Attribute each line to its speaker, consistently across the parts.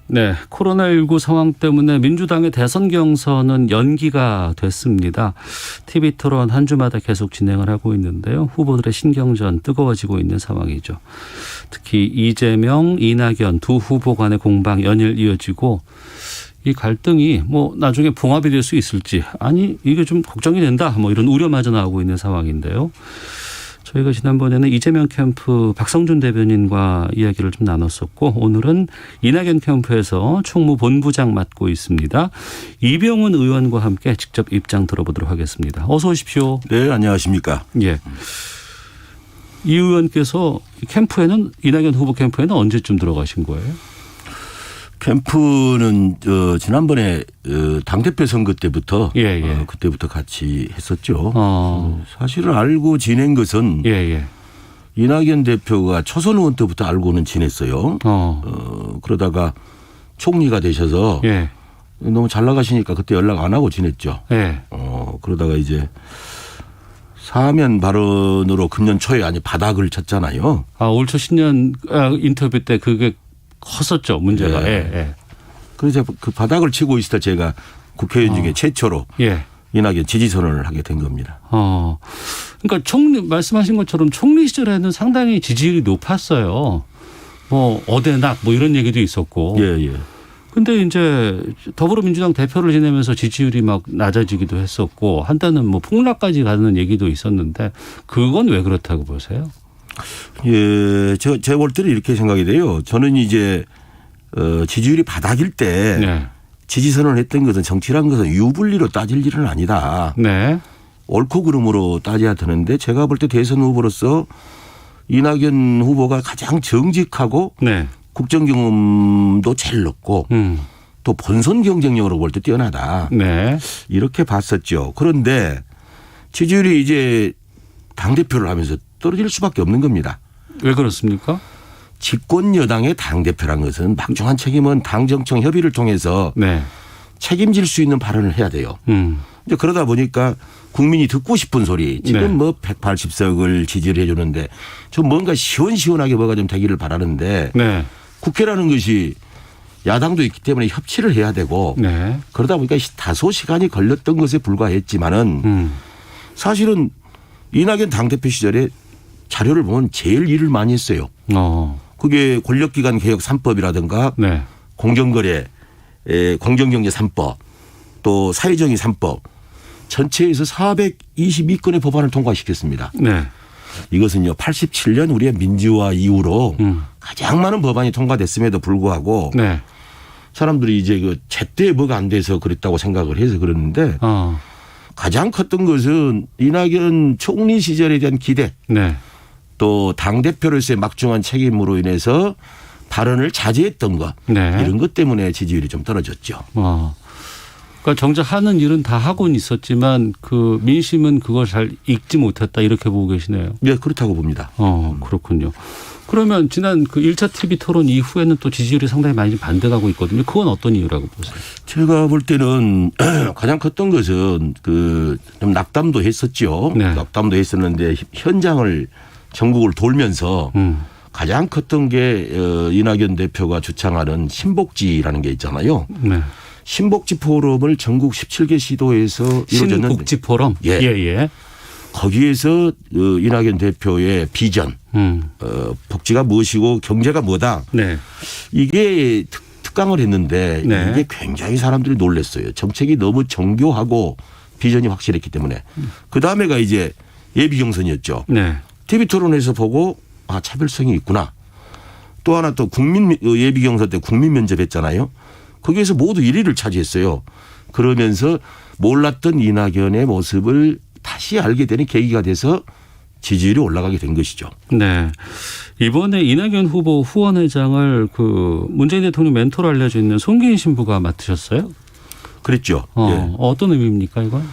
Speaker 1: 네, 코로나19 상황 때문에 민주당의 대선 경선은 연기가 됐습니다. TV토론 한 주마다 계속 진행을 하고 있는데요. 후보들의 신경전 뜨거워지고 있는 상황이죠. 특히 이재명, 이낙연 두 후보 간의 공방 연일 이어지고 이 갈등이 뭐 나중에 봉합이 될 수 있을지 아니 이게 좀 걱정이 된다 뭐 이런 우려마저 나오고 있는 상황인데요. 저희가 지난번에는 이재명 캠프 박성준 대변인과 이야기를 좀 나눴었고 오늘은 이낙연 캠프에서 총무본부장 맡고 있습니다. 이병훈 의원과 함께 직접 입장 들어보도록 하겠습니다. 어서 오십시오.
Speaker 2: 네, 안녕하십니까.
Speaker 1: 예. 이 의원께서 캠프에는 이낙연 후보 캠프에는 언제쯤 들어가신 거예요?
Speaker 2: 캠프는 지난번에 당대표 선거 때부터 그때부터 같이 했었죠. 사실은 알고 지낸 것은 이낙연 대표가 초선 의원 때부터 알고는 지냈어요. 그러다가 총리가 되셔서 너무 잘 나가시니까 그때 연락 안 하고 지냈죠. 그러다가 이제 사면 발언으로 금년 초에 아니 바닥을 쳤잖아요.
Speaker 1: 올 초 신년 인터뷰 때 그게 컸었죠, 문제가.
Speaker 2: 그래서 그 바닥을 치고 있을 때 제가 국회의원 중에 최초로 이낙연 지지선언을 하게 된 겁니다.
Speaker 1: 그러니까 총리 말씀하신 것처럼 총리 시절에는 상당히 지지율이 높았어요. 뭐 어대낙 뭐 이런 얘기도 있었고. 근데 이제 더불어민주당 대표를 지내면서 지지율이 막 낮아지기도 했었고 한때는 뭐 폭락까지 가는 얘기도 있었는데 그건 왜 그렇다고 보세요?
Speaker 2: 제가 볼 때는 이렇게 생각이 돼요. 저는 이제 지지율이 바닥일 때 지지선언을 했던 것은 정치란 것은 유불리로 따질 일은 아니다. 옳고 그름으로 따져야 되는데 제가 볼 때 대선 후보로서 이낙연 후보가 가장 정직하고 국정 경험도 제일 높고 또 본선 경쟁력으로 볼 때 뛰어나다. 이렇게 봤었죠. 그런데 지지율이 이제 당대표를 하면서 떨어질 수밖에 없는 겁니다.
Speaker 1: 왜 그렇습니까?
Speaker 2: 집권 여당의 당대표란 것은 막중한 책임은 당정청 협의를 통해서 책임질 수 있는 발언을 해야 돼요. 이제 그러다 보니까 국민이 듣고 싶은 소리 지금 뭐 180석을 지지를 해 주는데 좀 뭔가 시원시원하게 뭐가 좀 되기를 바라는데 국회라는 것이 야당도 있기 때문에 협치를 해야 되고 그러다 보니까 다소 시간이 걸렸던 것에 불과했지만은 사실은 이낙연 당대표 시절에 자료를 보면 제일 일을 많이 했어요. 그게 권력기관 개혁 3법이라든가 공정거래, 공정경제 3법 또 사회정의 3법 전체에서 422건의 법안을 통과시켰습니다. 이것은요 87년 우리의 민주화 이후로 가장 많은 법안이 통과됐음에도 불구하고 사람들이 이제 그 제때 뭐가 안 돼서 그랬다고 생각을 해서 그러는데 가장 컸던 것은 이낙연 총리 시절에 대한 기대 또 당대표로서의 막중한 책임으로 인해서 발언을 자제했던 것 이런 것 때문에 지지율이 좀 떨어졌죠.
Speaker 1: 그러니까 정작 하는 일은 다 하고는 있었지만 그 민심은 그걸 잘 읽지 못했다 이렇게 보고 계시네요.
Speaker 2: 네, 그렇다고 봅니다.
Speaker 1: 그렇군요. 그러면 지난 그 1차 TV 토론 이후에는 또 지지율이 상당히 많이 반등하고 있거든요. 그건 어떤 이유라고 보세요?
Speaker 2: 제가 볼 때는 가장 컸던 것은 그 좀 낙담도 했었죠. 낙담도 했었는데 현장을 전국을 돌면서 가장 컸던 게 이낙연 대표가 주창하는 신복지라는 게 있잖아요. 신복지 포럼을 전국 17개 시도에서 이루어졌는데
Speaker 1: 신복지 포럼?
Speaker 2: 거기에서 이낙연 대표의 비전 복지가 무엇이고 경제가 뭐다. 이게 특강을 했는데 이게 굉장히 사람들이 놀랐어요. 정책이 너무 정교하고 비전이 확실했기 때문에. 그다음에가 이제 예비경선이었죠. TV토론에서 보고 차별성이 있구나. 또 하나 또 국민 예비경선 때 국민 면접했잖아요. 거기에서 모두 1위를 차지했어요. 그러면서 몰랐던 이낙연의 모습을 다시 알게 되는 계기가 돼서 지지율이 올라가게 된 것이죠.
Speaker 1: 이번에 이낙연 후보 후원회장을 그 문재인 대통령 멘토로 알려져 있는 송기인 신부가 맡으셨어요?
Speaker 2: 그랬죠.
Speaker 1: 어떤 의미입니까 이건?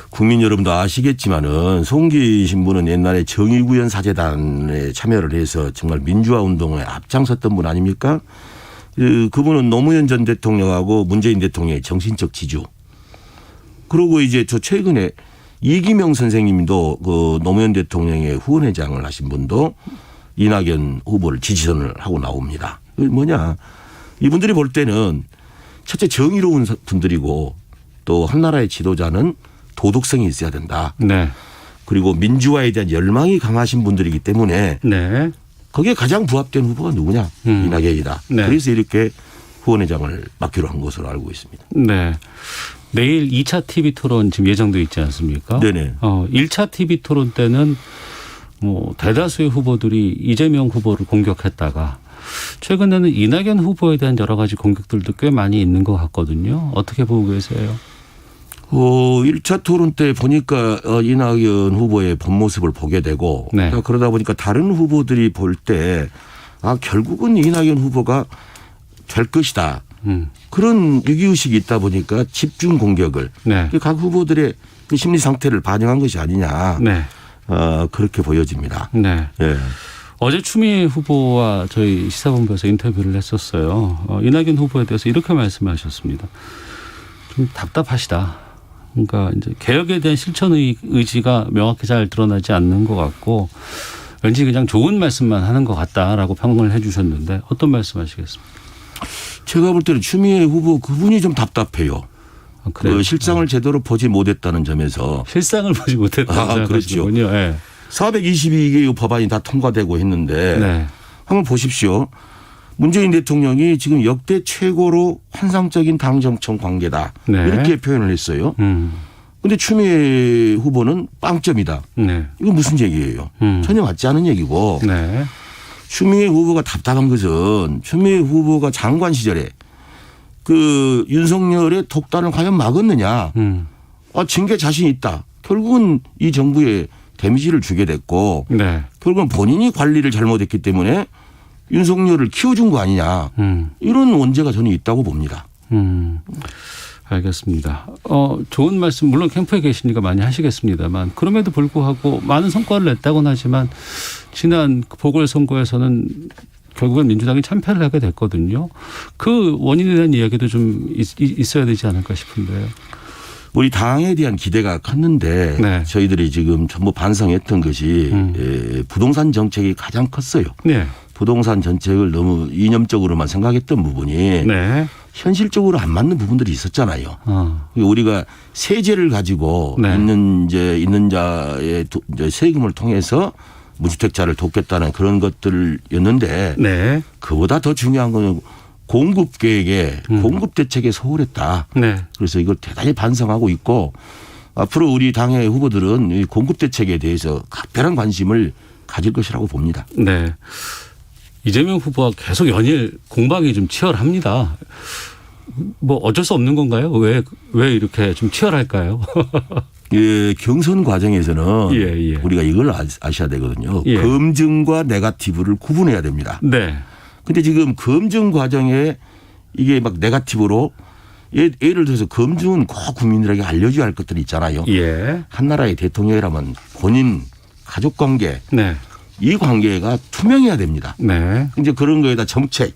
Speaker 2: 국민 여러분도 아시겠지만은 송기인 신부는 옛날에 정의구현 사재단에 참여를 해서 정말 민주화 운동에 앞장섰던 분 아닙니까? 그분은 노무현 전 대통령하고 문재인 대통령의 정신적 지주. 그리고 이제 저 최근에 이기명 선생님도 그 노무현 대통령의 후원회장을 하신 분도 이낙연 후보를 지지선을 하고 나옵니다. 뭐냐. 이분들이 볼 때는 첫째 정의로운 분들이고 또 한나라의 지도자는 도덕성이 있어야 된다.
Speaker 1: 네.
Speaker 2: 그리고 민주화에 대한 열망이 강하신 분들이기 때문에
Speaker 1: 네.
Speaker 2: 거기에 가장 부합된 후보가 누구냐? 이낙연이다.
Speaker 1: 네.
Speaker 2: 그래서 이렇게 후원회장을 맡기로 한 것으로 알고 있습니다.
Speaker 1: 네. 내일 2차 TV 토론 지금 예정돼 있지 않습니까?
Speaker 2: 네네.
Speaker 1: 1차 TV 토론 때는 뭐 대다수의 후보들이 이재명 후보를 공격했다가 최근에는 이낙연 후보에 대한 여러 가지 공격들도 꽤 많이 있는 것 같거든요. 어떻게 보고 계세요?
Speaker 2: 1차 토론 때 보니까 이낙연 후보의 본 모습을 보게 되고
Speaker 1: 네.
Speaker 2: 그러다 보니까 다른 후보들이 볼 때 결국은 이낙연 후보가 될 것이다. 그런 위기의식이 있다 보니까 집중 공격을
Speaker 1: 네.
Speaker 2: 각 후보들의 그 심리 상태를 반영한 것이 아니냐.
Speaker 1: 네.
Speaker 2: 그렇게 보여집니다.
Speaker 1: 네.
Speaker 2: 네.
Speaker 1: 어제 추미애 후보와 저희 시사본부에서 인터뷰를 했었어요. 이낙연 후보에 대해서 이렇게 말씀하셨습니다. 좀 답답하시다. 그러니까 이제 개혁에 대한 실천 의지가 명확히 잘 드러나지 않는 것 같고 왠지 그냥 좋은 말씀만 하는 것 같다라고 평을 해 주셨는데 어떤 말씀하시겠습니까?
Speaker 2: 제가 볼 때는 추미애 후보 그분이 좀 답답해요.
Speaker 1: 그래요?
Speaker 2: 그 실상을 제대로 보지 못했다는 점에서.
Speaker 1: 실상을 보지 못했다는
Speaker 2: 그렇죠.
Speaker 1: 네.
Speaker 2: 422개의 법안이 다 통과되고 했는데
Speaker 1: 네.
Speaker 2: 한번 보십시오. 문재인 대통령이 지금 역대 최고로 환상적인 당정청 관계다.
Speaker 1: 네.
Speaker 2: 이렇게 표현을 했어요. 그런데 추미애 후보는 빵점이다.
Speaker 1: 네.
Speaker 2: 이거 무슨 얘기예요? 전혀 맞지 않은 얘기고.
Speaker 1: 네.
Speaker 2: 추미애 후보가 답답한 것은 추미애 후보가 장관 시절에 그 윤석열의 독단을 과연 막았느냐. 징계 자신 있다. 결국은 이 정부에 데미지를 주게 됐고
Speaker 1: 네.
Speaker 2: 결국은 본인이 관리를 잘못했기 때문에 윤석열을 키워준 거 아니냐. 이런 원죄가 저는 있다고 봅니다.
Speaker 1: 알겠습니다. 좋은 말씀 물론 캠프에 계시니까 많이 하시겠습니다만 그럼에도 불구하고 많은 성과를 냈다고는 하지만 지난 보궐선거에서는 결국엔 민주당이 참패를 하게 됐거든요. 그 원인에 대한 이야기도 좀 있어야 되지 않을까 싶은데요.
Speaker 2: 우리 당에 대한 기대가 컸는데
Speaker 1: 네.
Speaker 2: 저희들이 지금 전부 반성했던 것이 부동산 정책이 가장 컸어요.
Speaker 1: 네.
Speaker 2: 부동산 정책을 너무 이념적으로만 생각했던 부분이
Speaker 1: 네.
Speaker 2: 현실적으로 안 맞는 부분들이 있었잖아요. 우리가 세제를 가지고
Speaker 1: 네.
Speaker 2: 있는 자의 이제 세금을 통해서 무주택자를 돕겠다는 그런 것들이었는데
Speaker 1: 네.
Speaker 2: 그보다 더 중요한 건 공급 계획에 공급 대책에 소홀했다.
Speaker 1: 네.
Speaker 2: 그래서 이걸 대단히 반성하고 있고 앞으로 우리 당의 후보들은 이 공급 대책에 대해서 각별한 관심을 가질 것이라고 봅니다.
Speaker 1: 네. 이재명 후보가 계속 연일 공방이 좀 치열합니다. 뭐 어쩔 수 없는 건가요? 왜 이렇게 좀 치열할까요?
Speaker 2: 예, 경선 과정에서는
Speaker 1: 예.
Speaker 2: 우리가 이걸 아셔야 되거든요.
Speaker 1: 예.
Speaker 2: 검증과 네거티브를 구분해야 됩니다.
Speaker 1: 네.
Speaker 2: 근데 지금 검증 과정에 이게 막 네거티브로 예를 들어서 검증은 꼭 국민들에게 알려줘야 할 것들이 있잖아요.
Speaker 1: 예.
Speaker 2: 한나라의 대통령이라면 본인 가족 관계
Speaker 1: 네.
Speaker 2: 이 관계가 투명해야 됩니다.
Speaker 1: 네.
Speaker 2: 이제 그런 거에다 정책,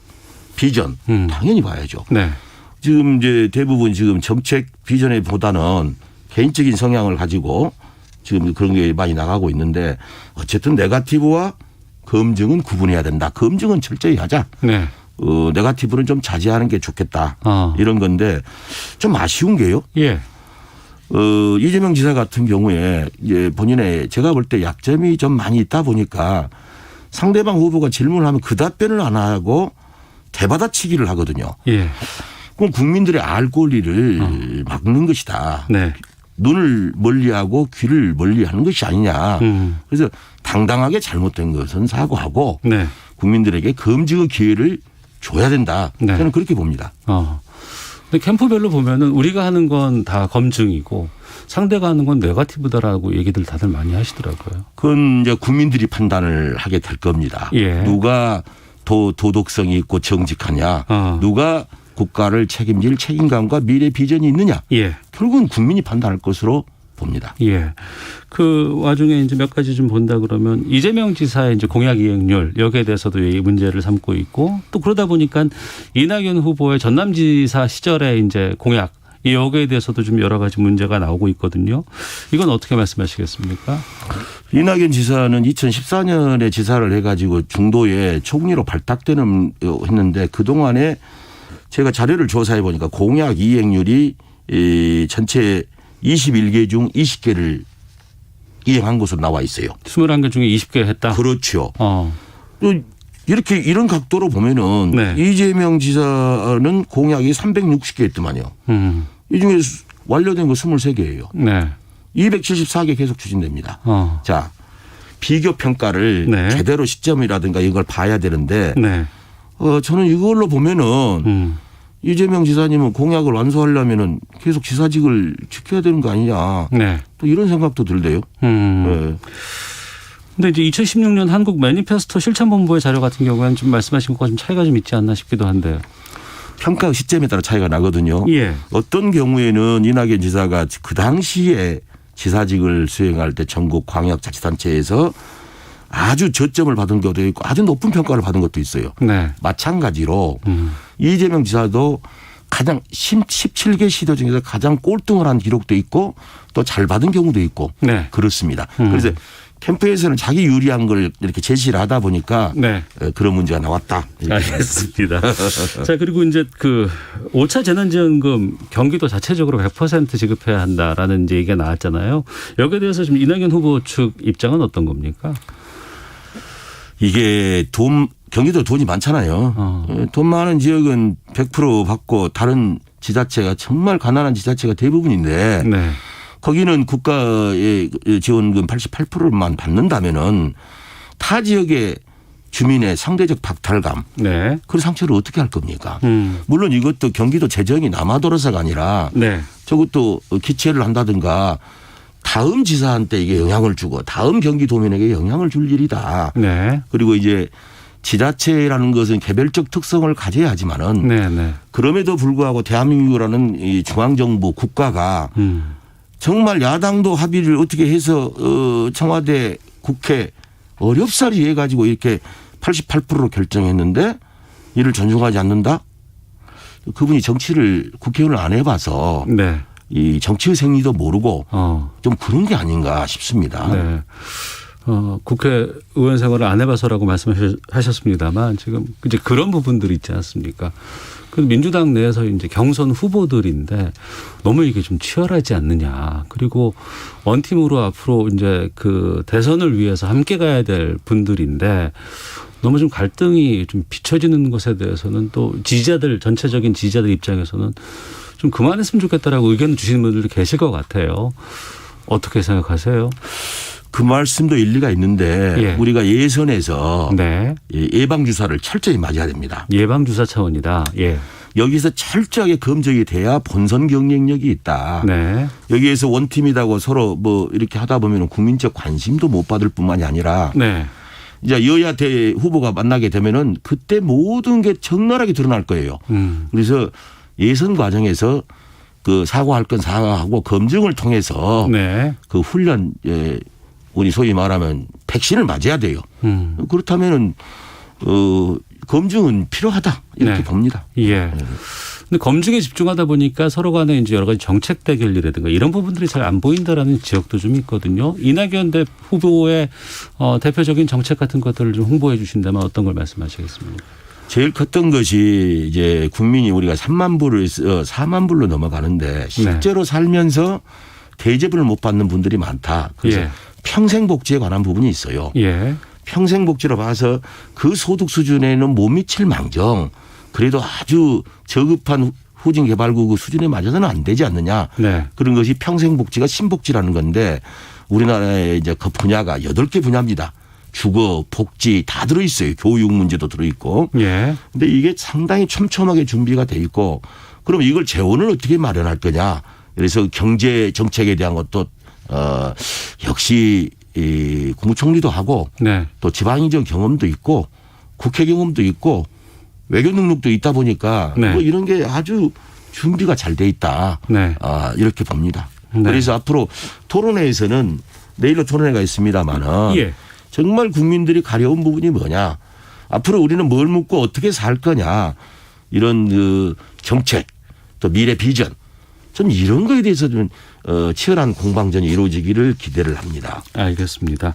Speaker 2: 비전 당연히 봐야죠.
Speaker 1: 네.
Speaker 2: 지금 이제 대부분 지금 정책 비전에 보다는 개인적인 성향을 가지고 지금 그런 게 많이 나가고 있는데 어쨌든 네거티브와 검증은 구분해야 된다. 검증은 철저히 하자.
Speaker 1: 네.
Speaker 2: 네거티브는 좀 자제하는 게 좋겠다.
Speaker 1: 이런
Speaker 2: 건데 좀 아쉬운 게요.
Speaker 1: 예.
Speaker 2: 이재명 지사 같은 경우에 이제 본인의 제가 볼 때 약점이 좀 많이 있다 보니까 상대방 후보가 질문을 하면 그 답변을 안 하고 대받아치기를 하거든요.
Speaker 1: 예.
Speaker 2: 그럼 국민들의 알 권리를 막는 것이다.
Speaker 1: 네.
Speaker 2: 눈을 멀리하고 귀를 멀리하는 것이 아니냐. 그래서 당당하게 잘못된 것은 사과하고
Speaker 1: 네.
Speaker 2: 국민들에게 검증의 기회를 줘야 된다.
Speaker 1: 네.
Speaker 2: 저는 그렇게 봅니다.
Speaker 1: 근데 캠프별로 보면은 우리가 하는 건 다 검증이고 상대가 하는 건 네거티브다라고 얘기들 다들 많이 하시더라고요.
Speaker 2: 그건 이제 국민들이 판단을 하게 될 겁니다.
Speaker 1: 예.
Speaker 2: 누가 도덕성이 있고 정직하냐. 누가 국가를 책임질 책임감과 미래 비전이 있느냐.
Speaker 1: 예.
Speaker 2: 결국은 국민이 판단할 것으로 봅니다.
Speaker 1: 예. 그 와중에 이제 몇 가지 좀 본다 그러면 이재명 지사의 이제 공약 이행률 여기에 대해서도 이 문제를 삼고 있고 또 그러다 보니까 이낙연 후보의 전남지사 시절에 이제 공약 이 여기에 대해서도 좀 여러 가지 문제가 나오고 있거든요. 이건 어떻게 말씀하시겠습니까?
Speaker 2: 이낙연 지사는 2014년에 지사를 해가지고 중도에 총리로 발탁되는 했는데 그동안에 제가 자료를 조사해 보니까 공약 이행률이 전체 21개 중 20개를 이행한 것으로 나와 있어요.
Speaker 1: 21개 중에 20개 했다?
Speaker 2: 그렇죠. 이렇게 이런 각도로 보면은
Speaker 1: 네.
Speaker 2: 이재명 지사는 공약이 360개였더만요. 이 중에 완료된 거 23개예요.
Speaker 1: 네.
Speaker 2: 274개 계속 추진됩니다. 자, 비교 평가를
Speaker 1: 네.
Speaker 2: 제대로 시점이라든가 이걸 봐야 되는데
Speaker 1: 네.
Speaker 2: 저는 이걸로 보면은 이재명 지사님은 공약을 완수하려면은 계속 지사직을 지켜야 되는 거 아니냐.
Speaker 1: 네.
Speaker 2: 또 이런 생각도 들대요. 네.
Speaker 1: 근데 이제 2016년 한국 매니페스토 실천본부의 자료 같은 경우에는 좀 말씀하신 것과 좀 차이가 좀 있지 않나 싶기도 한데요.
Speaker 2: 평가 시점에 따라 차이가 나거든요.
Speaker 1: 예.
Speaker 2: 어떤 경우에는 이낙연 지사가 그 당시에 지사직을 수행할 때 전국 광역자치단체에서 아주 저점을 받은 것도 있고 아주 높은 평가를 받은 것도 있어요.
Speaker 1: 네.
Speaker 2: 마찬가지로 이재명 지사도 가장 17개 시도 중에서 가장 꼴등을 한 기록도 있고 또 잘 받은 경우도 있고
Speaker 1: 네.
Speaker 2: 그렇습니다. 그래서 캠프에서는 자기 유리한 걸 이렇게 제시를 하다 보니까
Speaker 1: 네.
Speaker 2: 그런 문제가 나왔다.
Speaker 1: 알겠습니다. 자, 그리고 이제 그 5차 재난지원금 경기도 자체적으로 100% 지급해야 한다라는 이제 얘기가 나왔잖아요. 여기에 대해서 지금 이낙연 후보 측 입장은 어떤 겁니까?
Speaker 2: 이게 경기도 돈이 많잖아요. 돈 많은 지역은 100% 받고 다른 지자체가 정말 가난한 지자체가 대부분인데
Speaker 1: 네.
Speaker 2: 거기는 국가의 지원금 88%만 받는다면은 타 지역의 주민의 상대적 박탈감
Speaker 1: 네.
Speaker 2: 그 상처를 어떻게 할 겁니까? 물론 이것도 경기도 재정이 남아돌아서가 아니라
Speaker 1: 네.
Speaker 2: 저것도 기체를 한다든가 다음 지사한테 이게 영향을 주고 다음 경기도민에게 영향을 줄 일이다.
Speaker 1: 네.
Speaker 2: 그리고 이제 지자체라는 것은 개별적 특성을 가져야 하지만은
Speaker 1: 네. 네.
Speaker 2: 그럼에도 불구하고 대한민국이라는 이 중앙정부 국가가 정말 야당도 합의를 어떻게 해서 청와대 국회 어렵사리 해가지고 이렇게 88%로 결정했는데 이를 존중하지 않는다? 그분이 정치를 국회의원을 안 해봐서
Speaker 1: 네.
Speaker 2: 이 정치의 생리도 모르고 좀 그런 게 아닌가 싶습니다.
Speaker 1: 네. 국회의원 생활을 안 해봐서라고 말씀하셨습니다만 지금 이제 그런 부분들이 있지 않습니까? 그 민주당 내에서 이제 경선 후보들인데 너무 이게 좀 치열하지 않느냐. 그리고 원팀으로 앞으로 이제 그 대선을 위해서 함께 가야 될 분들인데 너무 좀 갈등이 좀 비춰지는 것에 대해서는 또 지지자들 전체적인 지지자들 입장에서는 좀 그만했으면 좋겠다라고 의견을 주시는 분들도 계실 것 같아요. 어떻게 생각하세요?
Speaker 2: 그 말씀도 일리가 있는데
Speaker 1: 예.
Speaker 2: 우리가 예선에서
Speaker 1: 네.
Speaker 2: 예방주사를 철저히 맞아야 됩니다.
Speaker 1: 예방주사 차원이다. 예.
Speaker 2: 여기서 철저하게 검증이 돼야 본선 경쟁력이 있다.
Speaker 1: 네.
Speaker 2: 여기에서 원팀이라고 서로 뭐 이렇게 하다 보면 국민적 관심도 못 받을 뿐만이 아니라
Speaker 1: 네.
Speaker 2: 이제 여야 대 후보가 만나게 되면은 그때 모든 게 적나라하게 드러날 거예요. 그래서 예선 과정에서 그 사과할 건 사과하고 검증을 통해서
Speaker 1: 네.
Speaker 2: 그 훈련 우리 소위 말하면 백신을 맞아야 돼요. 그렇다면은 검증은 필요하다 이렇게
Speaker 1: 네.
Speaker 2: 봅니다.
Speaker 1: 예. 근데 검증에 집중하다 보니까 서로 간에 이제 여러 가지 정책 대결이라든가 이런 부분들이 잘 안 보인다라는 지역도 좀 있거든요. 이낙연 후보의 대표적인 정책 같은 것들을 좀 홍보해 주신다면 어떤 걸 말씀하시겠습니까?
Speaker 2: 제일 컸던 것이 이제 국민이 우리가 3만 불에서 4만 불로 넘어가는데 실제로 살면서 대접을 못 받는 분들이 많다. 그래서
Speaker 1: 예.
Speaker 2: 평생복지에 관한 부분이 있어요.
Speaker 1: 예.
Speaker 2: 평생복지로 봐서 그 소득 수준에는 못 미칠 망정 그래도 아주 저급한 후진개발국 수준에 맞아서는 안 되지 않느냐.
Speaker 1: 네.
Speaker 2: 그런 것이 평생복지가 신복지라는 건데 우리나라의 이제 그 분야가 8개 분야입니다. 주거, 복지 다 들어있어요. 교육 문제도 들어있고.
Speaker 1: 예.
Speaker 2: 근데 이게 상당히 촘촘하게 준비가 돼 있고 그럼 이걸 재원을 어떻게 마련할 거냐. 그래서 경제 정책에 대한 것도 역시 이 국무총리도 하고
Speaker 1: 네.
Speaker 2: 또 지방의정 경험도 있고 국회 경험도 있고 외교 능력도 있다 보니까
Speaker 1: 네.
Speaker 2: 뭐 이런 게 아주 준비가 잘 돼 있다.
Speaker 1: 네.
Speaker 2: 이렇게 봅니다.
Speaker 1: 네.
Speaker 2: 그래서 앞으로 토론회에서는 내일로 토론회가 있습니다마는
Speaker 1: 예.
Speaker 2: 정말 국민들이 가려운 부분이 뭐냐. 앞으로 우리는 뭘 묻고 어떻게 살 거냐. 이런 그 정책 또 미래 비전 좀 이런 거에 대해서 좀 치열한 공방전이 이루어지기를 기대를 합니다.
Speaker 1: 알겠습니다.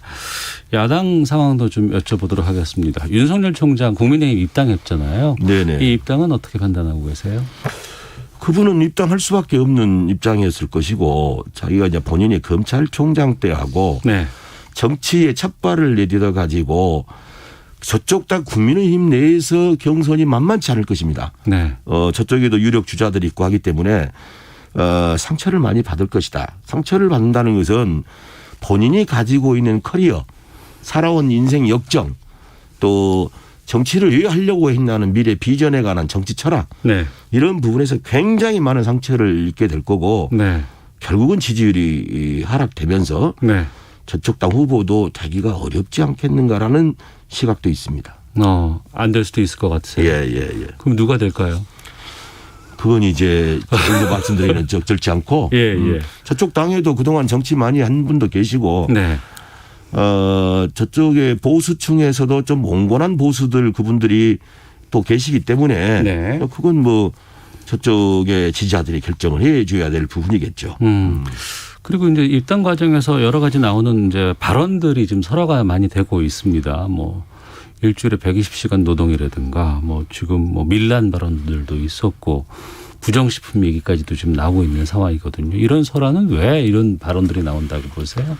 Speaker 1: 야당 상황도 좀 여쭤보도록 하겠습니다. 윤석열 총장 국민의힘 입당했잖아요.
Speaker 2: 네네.
Speaker 1: 이 입당은 어떻게 판단하고 계세요?
Speaker 2: 그분은 입당할 수밖에 없는 입장이었을 것이고 자기가 이제 본인이 검찰총장 때하고
Speaker 1: 네.
Speaker 2: 정치의 첫 발을 내딛어 가지고 저쪽 다 국민의힘 내에서 경선이 만만치 않을 것입니다.
Speaker 1: 네.
Speaker 2: 저쪽에도 유력 주자들이 있고 하기 때문에 상처를 많이 받을 것이다. 상처를 받는다는 것은 본인이 가지고 있는 커리어, 살아온 인생 역정, 또 정치를 왜 하려고 했냐는 미래 비전에 관한 정치 철학,
Speaker 1: 네.
Speaker 2: 이런 부분에서 굉장히 많은 상처를 입게 될 거고
Speaker 1: 네.
Speaker 2: 결국은 지지율이 하락되면서
Speaker 1: 네.
Speaker 2: 저쪽 당 후보도 되기가 어렵지 않겠는가라는 시각도 있습니다.
Speaker 1: 안 될 수도 있을 것 같아요.
Speaker 2: 예.
Speaker 1: 그럼 누가 될까요?
Speaker 2: 그건 이제 먼저 말씀드리는 적절치 않고
Speaker 1: 예.
Speaker 2: 저쪽 당에도 그동안 정치 많이 한 분도 계시고
Speaker 1: 네.
Speaker 2: 저쪽에 보수층에서도 좀 온건한 보수들 그분들이 또 계시기 때문에
Speaker 1: 네.
Speaker 2: 그건 뭐 저쪽의 지지자들이 결정을 해 줘야 될 부분이겠죠.
Speaker 1: 그리고 이제 입당 과정에서 여러 가지 나오는 이제 발언들이 지금 설화가 많이 되고 있습니다. 뭐 일주일에 120시간 노동이라든가 뭐 지금 뭐 밀란 발언들도 있었고 부정식품 얘기까지도 지금 나오고 있는 상황이거든요. 이런 설화는 왜 이런 발언들이 나온다고 보세요?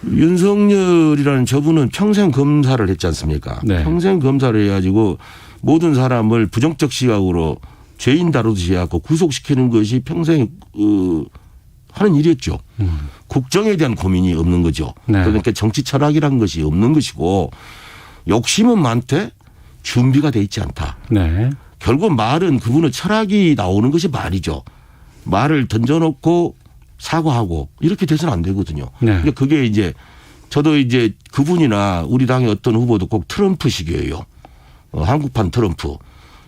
Speaker 2: 윤석열이라는 저분은 평생 검사를 했지 않습니까?
Speaker 1: 네.
Speaker 2: 평생 검사를 해가지고 모든 사람을 부정적 시각으로 죄인 다루듯이 해갖고 구속시키는 것이 평생 하는 일이었죠. 국정에 대한 고민이 없는 거죠.
Speaker 1: 네.
Speaker 2: 그러니까 정치 철학이라는 것이 없는 것이고 욕심은 많대 준비가 돼 있지 않다.
Speaker 1: 네.
Speaker 2: 결국 말은 그분은 철학이 나오는 것이 말이죠. 말을 던져놓고 사과하고 이렇게 돼서는 안 되거든요.
Speaker 1: 네.
Speaker 2: 그러니까 그게 이제 저도 이제 그분이나 우리 당의 어떤 후보도 꼭 트럼프식이에요. 한국판 트럼프.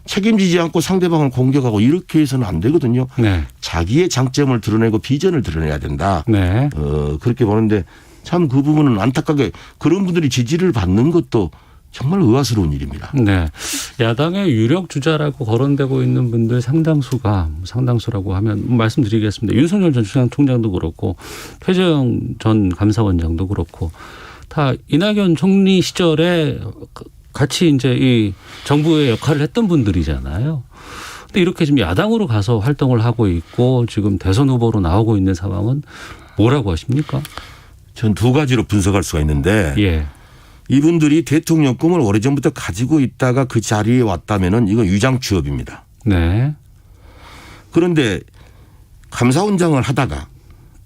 Speaker 2: 책임지지 않고 상대방을 공격하고 이렇게 해서는 안 되거든요.
Speaker 1: 네.
Speaker 2: 자기의 장점을 드러내고 비전을 드러내야 된다.
Speaker 1: 네.
Speaker 2: 그렇게 보는데 참 그 부분은 안타깝게 그런 분들이 지지를 받는 것도 정말 의아스러운 일입니다.
Speaker 1: 네. 야당의 유력 주자라고 거론되고 있는 분들 상당수라고 하면 말씀드리겠습니다. 윤석열 전 총장도 그렇고 최재형 전 감사원장도 그렇고 다 이낙연 총리 시절에 같이 이제 이 정부의 역할을 했던 분들이잖아요. 근데 이렇게 지금 야당으로 가서 활동을 하고 있고 지금 대선 후보로 나오고 있는 상황은 뭐라고 하십니까?
Speaker 2: 전 두 가지로 분석할 수가 있는데
Speaker 1: 예.
Speaker 2: 이분들이 대통령 꿈을 오래전부터 가지고 있다가 그 자리에 왔다면은 이건 위장 취업입니다.
Speaker 1: 네.
Speaker 2: 그런데 감사원장을 하다가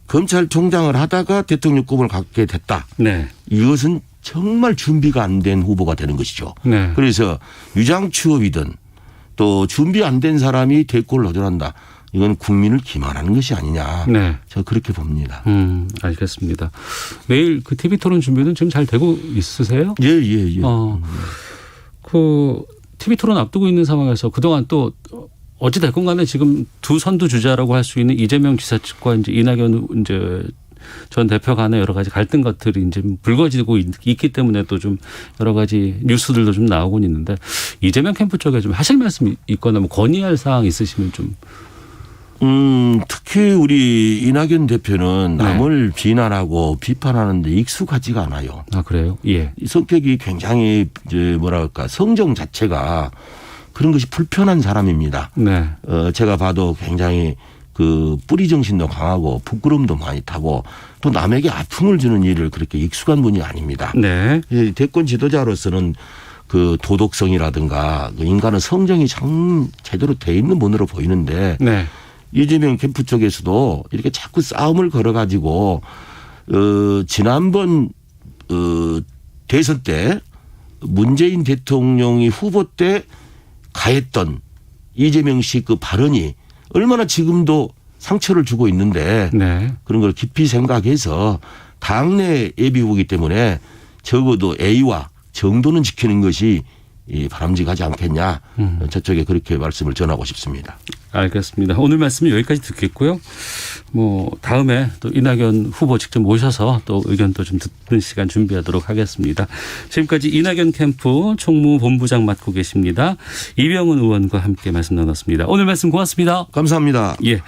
Speaker 2: 검찰총장을 하다가 대통령 꿈을 갖게 됐다.
Speaker 1: 네.
Speaker 2: 이것은 정말 준비가 안 된 후보가 되는 것이죠.
Speaker 1: 네.
Speaker 2: 그래서 위장 취업이든 또 준비 안 된 사람이 대권을 도전한다. 이건 국민을 기만하는 것이 아니냐.
Speaker 1: 네.
Speaker 2: 저 그렇게 봅니다.
Speaker 1: 알겠습니다. 내일 그 TV 토론 준비는 지금 잘 되고 있으세요?
Speaker 2: 예.
Speaker 1: 그 TV 토론 앞두고 있는 상황에서 그동안 또 어찌 됐건 간에 지금 두 선두 주자라고 할 수 있는 이재명 지사 측과 이제 이낙연 이제 전 대표 간의 여러 가지 갈등 것들이 이제 불거지고 있기 때문에 또 좀 여러 가지 뉴스들도 좀 나오고 있는데 이재명 캠프 쪽에 좀 하실 말씀 있거나 뭐 건의할 사항 있으시면 좀.
Speaker 2: 특히 우리 이낙연 대표는
Speaker 1: 네.
Speaker 2: 남을 비난하고 비판하는데 익숙하지가 않아요.
Speaker 1: 아, 그래요? 예.
Speaker 2: 이 성격이 굉장히 이제 뭐랄까 성정 자체가 그런 것이 불편한 사람입니다.
Speaker 1: 네.
Speaker 2: 제가 봐도 굉장히 그 뿌리 정신도 강하고 부끄러움도 많이 타고 또 남에게 아픔을 주는 일을 그렇게 익숙한 분이 아닙니다.
Speaker 1: 네.
Speaker 2: 대권 지도자로서는 그 도덕성이라든가 그 인간의 성정이 참 제대로 돼 있는 분으로 보이는데
Speaker 1: 네.
Speaker 2: 이재명 캠프 쪽에서도 이렇게 자꾸 싸움을 걸어가지고 지난번 대선 때 문재인 대통령이 후보 때 가했던 이재명 씨 그 발언이 얼마나 지금도 상처를 주고 있는데
Speaker 1: 네.
Speaker 2: 그런 걸 깊이 생각해서 당내 예비후보이기 때문에 적어도 A와 정도는 지키는 것이 바람직하지 않겠냐. 저쪽에 그렇게 말씀을 전하고 싶습니다.
Speaker 1: 알겠습니다. 오늘 말씀은 여기까지 듣겠고요. 뭐 다음에 또 이낙연 후보 직접 모셔서 또 의견도 좀 듣는 시간 준비하도록 하겠습니다. 지금까지 이낙연 캠프 총무본부장 맡고 계십니다. 이병훈 의원과 함께 말씀 나눴습니다. 오늘 말씀 고맙습니다.
Speaker 2: 감사합니다.
Speaker 1: 예.